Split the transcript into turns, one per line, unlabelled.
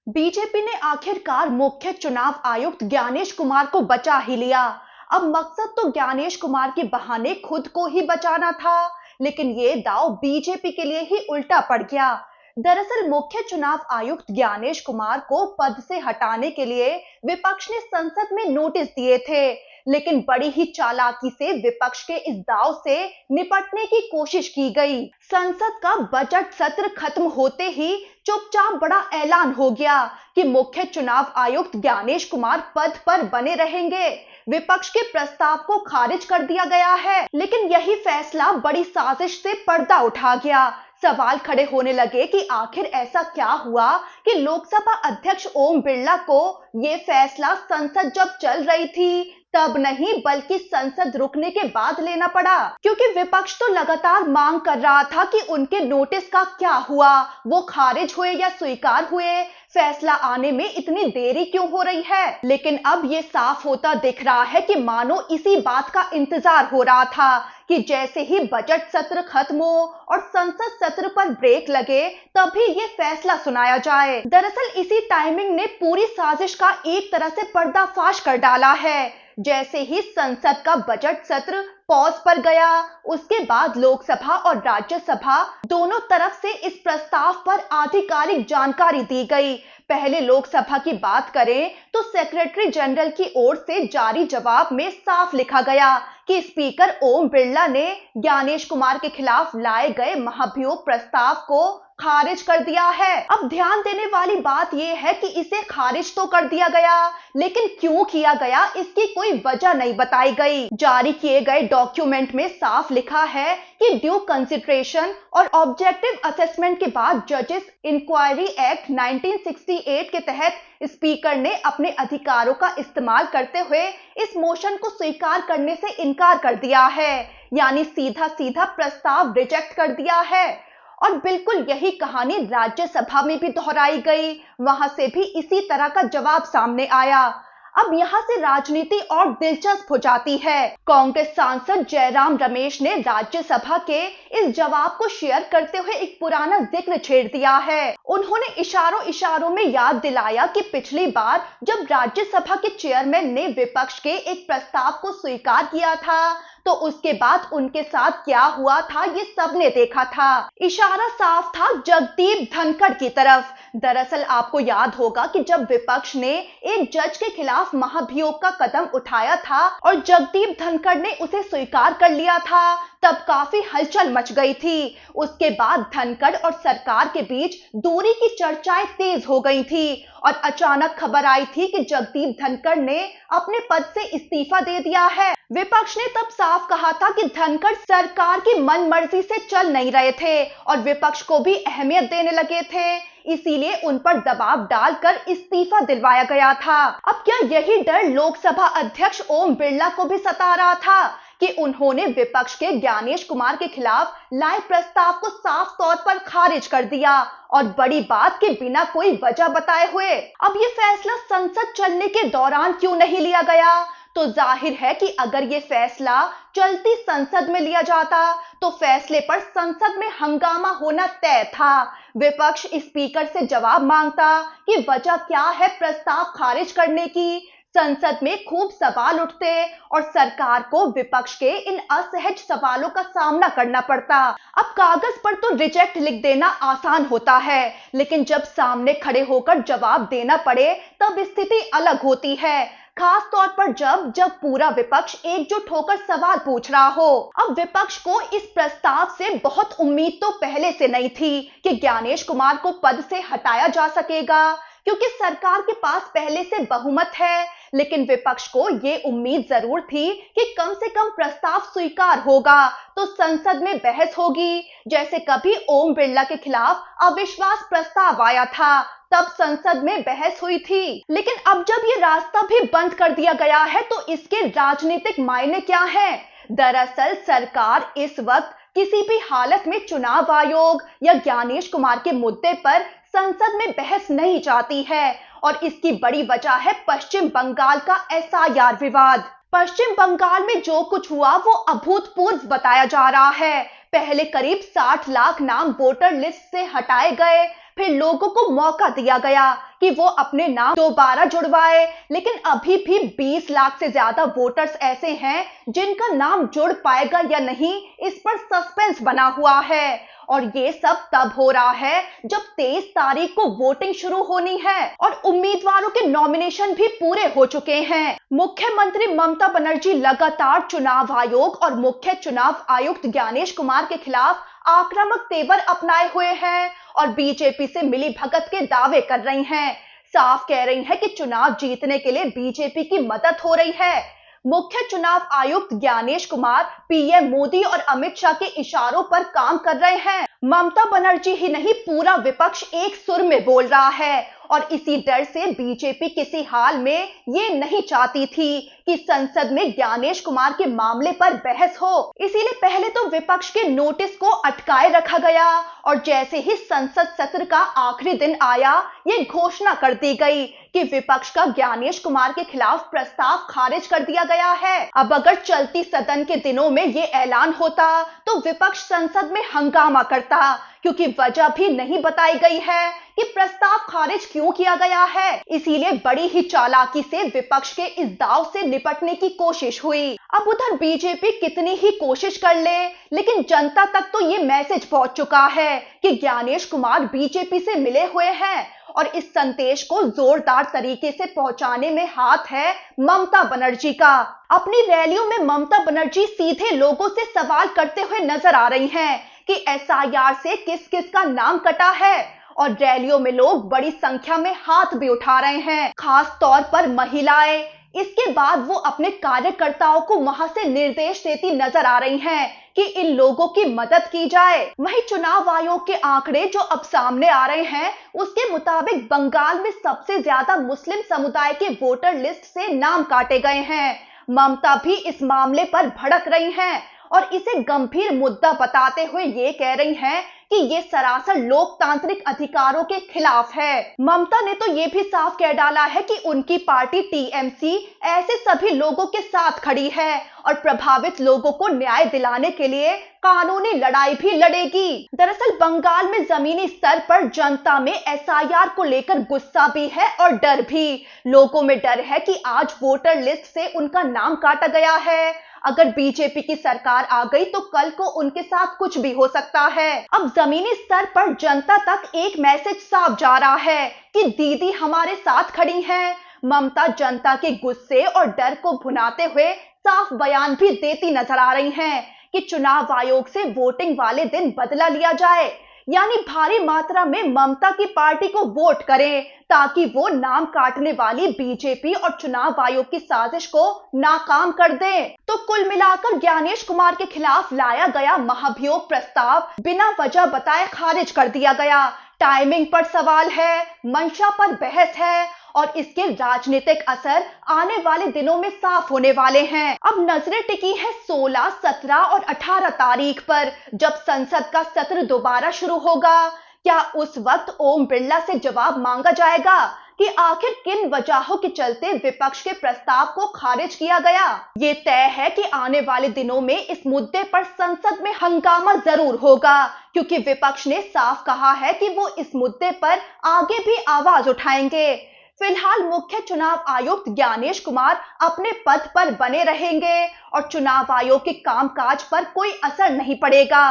BJP ने आखिरकार मुख्य चुनाव आयुक्त ज्ञानेश कुमार को बचा ही लिया। अब मकसद तो ज्ञानेश कुमार के बहाने खुद को ही बचाना था, लेकिन ये दांव बीजेपी के लिए ही उल्टा पड़ गया। दरअसल मुख्य चुनाव आयुक्त ज्ञानेश कुमार को पद से हटाने के लिए विपक्ष ने संसद में नोटिस दिए थे, लेकिन बड़ी ही चालाकी से विपक्ष के इस दांव से निपटने की कोशिश की गई। संसद का बजट सत्र खत्म होते ही चुपचाप बड़ा ऐलान हो गया कि मुख्य चुनाव आयुक्त ज्ञानेश कुमार पद पर बने रहेंगे। विपक्ष के प्रस्ताव को खारिज कर दिया गया है, लेकिन यही फैसला बड़ी साजिश से पर्दा उठा गया। सवाल खड़े होने लगे कि आखिर ऐसा क्या हुआ कि लोकसभा अध्यक्ष ओम बिरला को ये फैसला संसद जब चल रही थी तब नहीं बल्कि संसद रुकने के बाद लेना पड़ा, क्योंकि विपक्ष तो लगातार मांग कर रहा था कि उनके नोटिस का क्या हुआ, वो खारिज हुए या स्वीकार हुए, फैसला आने में इतनी देरी क्यों हो रही है। लेकिन अब ये साफ होता दिख रहा है कि मानो इसी बात का इंतजार हो रहा था कि जैसे ही बजट सत्र खत्म हो और संसद सत्र पर ब्रेक लगे तभी ये फैसला सुनाया जाए। दरअसल इसी टाइमिंग ने पूरी साजिश का एक तरह से पर्दाफाश कर डाला है। जैसे ही संसद का बजट सत्र पॉज पर गया, उसके बाद लोकसभा और राज्यसभा दोनों तरफ से इस प्रस्ताव पर आधिकारिक जानकारी दी गई। पहले लोकसभा की बात करें तो सेक्रेटरी जनरल की ओर से जारी जवाब में साफ लिखा गया कि स्पीकर ओम बिरला ने ज्ञानेश कुमार के खिलाफ लाए गए महाभियोग प्रस्ताव को खारिज कर दिया है। अब ध्यान देने वाली बात यह है कि इसे खारिज तो कर दिया गया, लेकिन क्यों किया गया इसकी कोई वजह नहीं बताई गई। जारी किए गए डॉक्यूमेंट में साफ लिखा है कि ड्यू कंसिडरेशन और ऑब्जेक्टिव असेसमेंट के बाद जजेस इंक्वायरी एक्ट 1968 के तहत स्पीकर ने अपने अधिकारों का इस्तेमाल करते हुए इस मोशन को स्वीकार करने से इनकार कर दिया है, यानी सीधा सीधा प्रस्ताव रिजेक्ट कर दिया है। और बिल्कुल यही कहानी राज्यसभा में भी दोहराई गई, वहां से भी इसी तरह का जवाब सामने आया। अब यहाँ से राजनीति और दिलचस्प हो जाती है। कांग्रेस सांसद जयराम रमेश ने राज्यसभा के इस जवाब को शेयर करते हुए एक पुराना जिक्र छेड़ दिया है। उन्होंने इशारों इशारों में याद दिलाया कि पिछली बार जब राज्यसभा के चेयरमैन ने विपक्ष के एक प्रस्ताव को स्वीकार किया था तो उसके बाद उनके साथ क्या हुआ था ये सबने देखा था। इशारा साफ था जगदीप धनखड़ की तरफ। दरअसल आपको याद होगा कि जब विपक्ष ने एक जज के खिलाफ महाभियोग का कदम उठाया था और जगदीप धनखड़ ने उसे स्वीकार कर लिया था, तब काफी हलचल मच गई थी। उसके बाद धनखड़ और सरकार के बीच दूरी की चर्चाएं तेज हो गई थी और अचानक खबर आई थी कि जगदीप धनखड़ ने अपने पद से इस्तीफा दे दिया है। विपक्ष ने तब साफ कहा था कि धनखड़ सरकार की मनमर्जी से चल नहीं रहे थे और विपक्ष को भी अहमियत देने लगे थे, इसीलिए उन पर दबाव डालकर इस्तीफा दिलवाया गया था। अब क्या यही डर लोकसभा अध्यक्ष ओम बिरला को भी सता रहा था कि उन्होंने विपक्ष के ज्ञानेश कुमार के खिलाफ लाए प्रस्ताव को साफ तौर पर खारिज कर दिया और बड़ी बात के बिना कोई वजह बताए हुए। अब ये फैसला संसद चलने के दौरान क्यों नहीं लिया गया? तो जाहिर है कि अगर ये फैसला चलती संसद में लिया जाता तो फैसले पर संसद में हंगामा होना तय था। विपक्ष स्पीकर से जवाब मांगता कि वजह क्या है प्रस्ताव खारिज करने की। संसद में खूब सवाल उठते और सरकार को विपक्ष के इन असहज सवालों का सामना करना पड़ता। अब कागज पर तो रिजेक्ट लिख देना आसान होता है, लेकिन जब सामने खड़े होकर जवाब देना पड़े तब स्थिति अलग होती है, खास तौर पर जब पूरा विपक्ष एकजुट होकर सवाल पूछ रहा हो। अब विपक्ष को इस प्रस्ताव से बहुत उम्मीद तो पहले से नहीं थी कि ज्ञानेश कुमार को पद से हटाया जा सकेगा, क्योंकि सरकार के पास पहले से बहुमत है। लेकिन विपक्ष को ये उम्मीद जरूर थी कि कम से कम प्रस्ताव स्वीकार होगा तो संसद में बहस होगी, जैसे कभी ओम बिरला के खिलाफ अविश्वास प्रस्ताव आया था तब संसद में बहस हुई थी। लेकिन अब जब ये रास्ता भी बंद कर दिया गया है तो इसके राजनीतिक मायने क्या हैं? दरअसल सरकार इस वक्त किसी भी हालत में चुनाव आयोग या ज्ञानेश कुमार के मुद्दे पर संसद में बहस नहीं चाहती है और इसकी बड़ी वजह है पश्चिम बंगाल का एसआईआर विवाद। पश्चिम बंगाल में जो कुछ हुआ वो अभूतपूर्व बताया जा रहा है। पहले करीब 60 लाख नाम वोटर लिस्ट से हटाए गए, फिर लोगों को मौका दिया गया कि वो अपने नाम दोबारा जुड़वाए, लेकिन अभी भी 20 लाख से ज्यादा वोटर्स ऐसे हैं जिनका नाम जुड़ पाएगा या नहीं, इस पर सस्पेंस बना हुआ है। और ये सब तब हो रहा है जब 23 तारीख को वोटिंग शुरू होनी है और उम्मीदवारों के नॉमिनेशन भी पूरे हो चुके हैं। मुख्यमंत्री ममता बनर्जी लगातार चुनाव आयोग और मुख्य चुनाव आयुक्त ज्ञानेश कुमार के खिलाफ आक्रामक तेवर अपनाए हुए हैं और बीजेपी से मिली भगत के दावे कर रही हैं। साफ कह रही हैं कि चुनाव जीतने के लिए बीजेपी की मदद हो रही है। मुख्य चुनाव आयुक्त ज्ञानेश कुमार पीएम मोदी और अमित शाह के इशारों पर काम कर रहे हैं। ममता बनर्जी ही नहीं, पूरा विपक्ष एक सुर में बोल रहा है और इसी डर से बीजेपी किसी हाल में ये नहीं चाहती थी कि संसद में ज्ञानेश कुमार के मामले पर बहस हो। इसीलिए पहले तो विपक्ष के नोटिस को अटकाए रखा गया और जैसे ही संसद सत्र का आखिरी दिन आया, ये घोषणा कर दी गई कि विपक्ष का ज्ञानेश कुमार के खिलाफ प्रस्ताव खारिज कर दिया गया है। अब अगर चलती सदन के दिनों में ये ऐलान होता तो विपक्ष संसद में हंगामा करता, क्योंकि वजह भी नहीं बताई गई है कि प्रस्ताव खारिज क्यों किया गया है। इसीलिए बड़ी ही चालाकी से विपक्ष के इस दाव से निपटने की कोशिश हुई। अब उधर बीजेपी कितनी ही कोशिश कर ले, लेकिन जनता तक तो ये मैसेज पहुंच चुका है कि ज्ञानेश कुमार बीजेपी से मिले हुए हैं और इस संदेश को जोरदार तरीके से पहुंचाने में हाथ है ममता बनर्जी का। अपनी रैलियों में ममता बनर्जी सीधे लोगों से सवाल करते हुए नजर आ रही हैं कि एसआईआर से किस किस का नाम कटा है और रैलियों में लोग बड़ी संख्या में हाथ भी उठा रहे हैं, खास तौर पर महिलाएं। इसके बाद वो अपने कार्यकर्ताओं को वहां से निर्देश देती नजर आ रही हैं कि इन लोगों की मदद की जाए। वहीं चुनाव आयोग के आंकड़े जो अब सामने आ रहे हैं, उसके मुताबिक बंगाल में सबसे ज्यादा मुस्लिम समुदाय के वोटर लिस्ट से नाम काटे गए हैं। ममता भी इस मामले पर भड़क रही हैं और इसे गंभीर मुद्दा बताते हुए ये कह रही हैं कि ये सरासर लोकतांत्रिक अधिकारों के खिलाफ है। ममता ने तो ये भी साफ कह डाला है कि उनकी पार्टी टीएमसी ऐसे सभी लोगों के साथ खड़ी है और प्रभावित लोगों को न्याय दिलाने के लिए कानूनी लड़ाई भी लड़ेगी। दरअसल बंगाल में जमीनी स्तर पर जनता में एसआईआर को लेकर गुस्सा भी है और डर भी। लोगों में डर है कि आज वोटर लिस्ट से उनका नाम काटा गया है। अगर बीजेपी की सरकार आ गई तो कल को उनके साथ कुछ भी हो सकता है। अब जमीनी स्तर पर जनता तक एक मैसेज साफ जा रहा है कि दीदी हमारे साथ खड़ी हैं। ममता जनता के गुस्से और डर को भुनाते हुए साफ बयान भी देती नजर आ रही हैं कि चुनाव आयोग से वोटिंग वाले दिन बदला लिया जाए, यानी भारी मात्रा में ममता की पार्टी को वोट करें ताकि वो नाम काटने वाली बीजेपी और चुनाव आयोग की साजिश को नाकाम कर दें। तो कुल मिलाकर ज्ञानेश कुमार के खिलाफ लाया गया महाभियोग प्रस्ताव बिना वजह बताए खारिज कर दिया गया। टाइमिंग पर सवाल है, मंशा पर बहस है और इसके राजनीतिक असर आने वाले दिनों में साफ होने वाले हैं। अब नजरें टिकी है 16, 17 और 18 तारीख पर, जब संसद का सत्र दोबारा शुरू होगा। क्या उस वक्त ओम बिरला से जवाब मांगा जाएगा कि आखिर किन वजहों के चलते विपक्ष के प्रस्ताव को खारिज किया गया? ये तय है कि आने वाले दिनों में इस मुद्दे पर संसद में हंगामा जरूर होगा, क्योंकि विपक्ष ने साफ कहा है कि वो इस मुद्दे पर आगे भी आवाज उठाएंगे। फिलहाल मुख्य चुनाव आयुक्त ज्ञानेश कुमार अपने पद पर बने रहेंगे और चुनाव आयोग के कामकाज पर कोई असर नहीं पड़ेगा।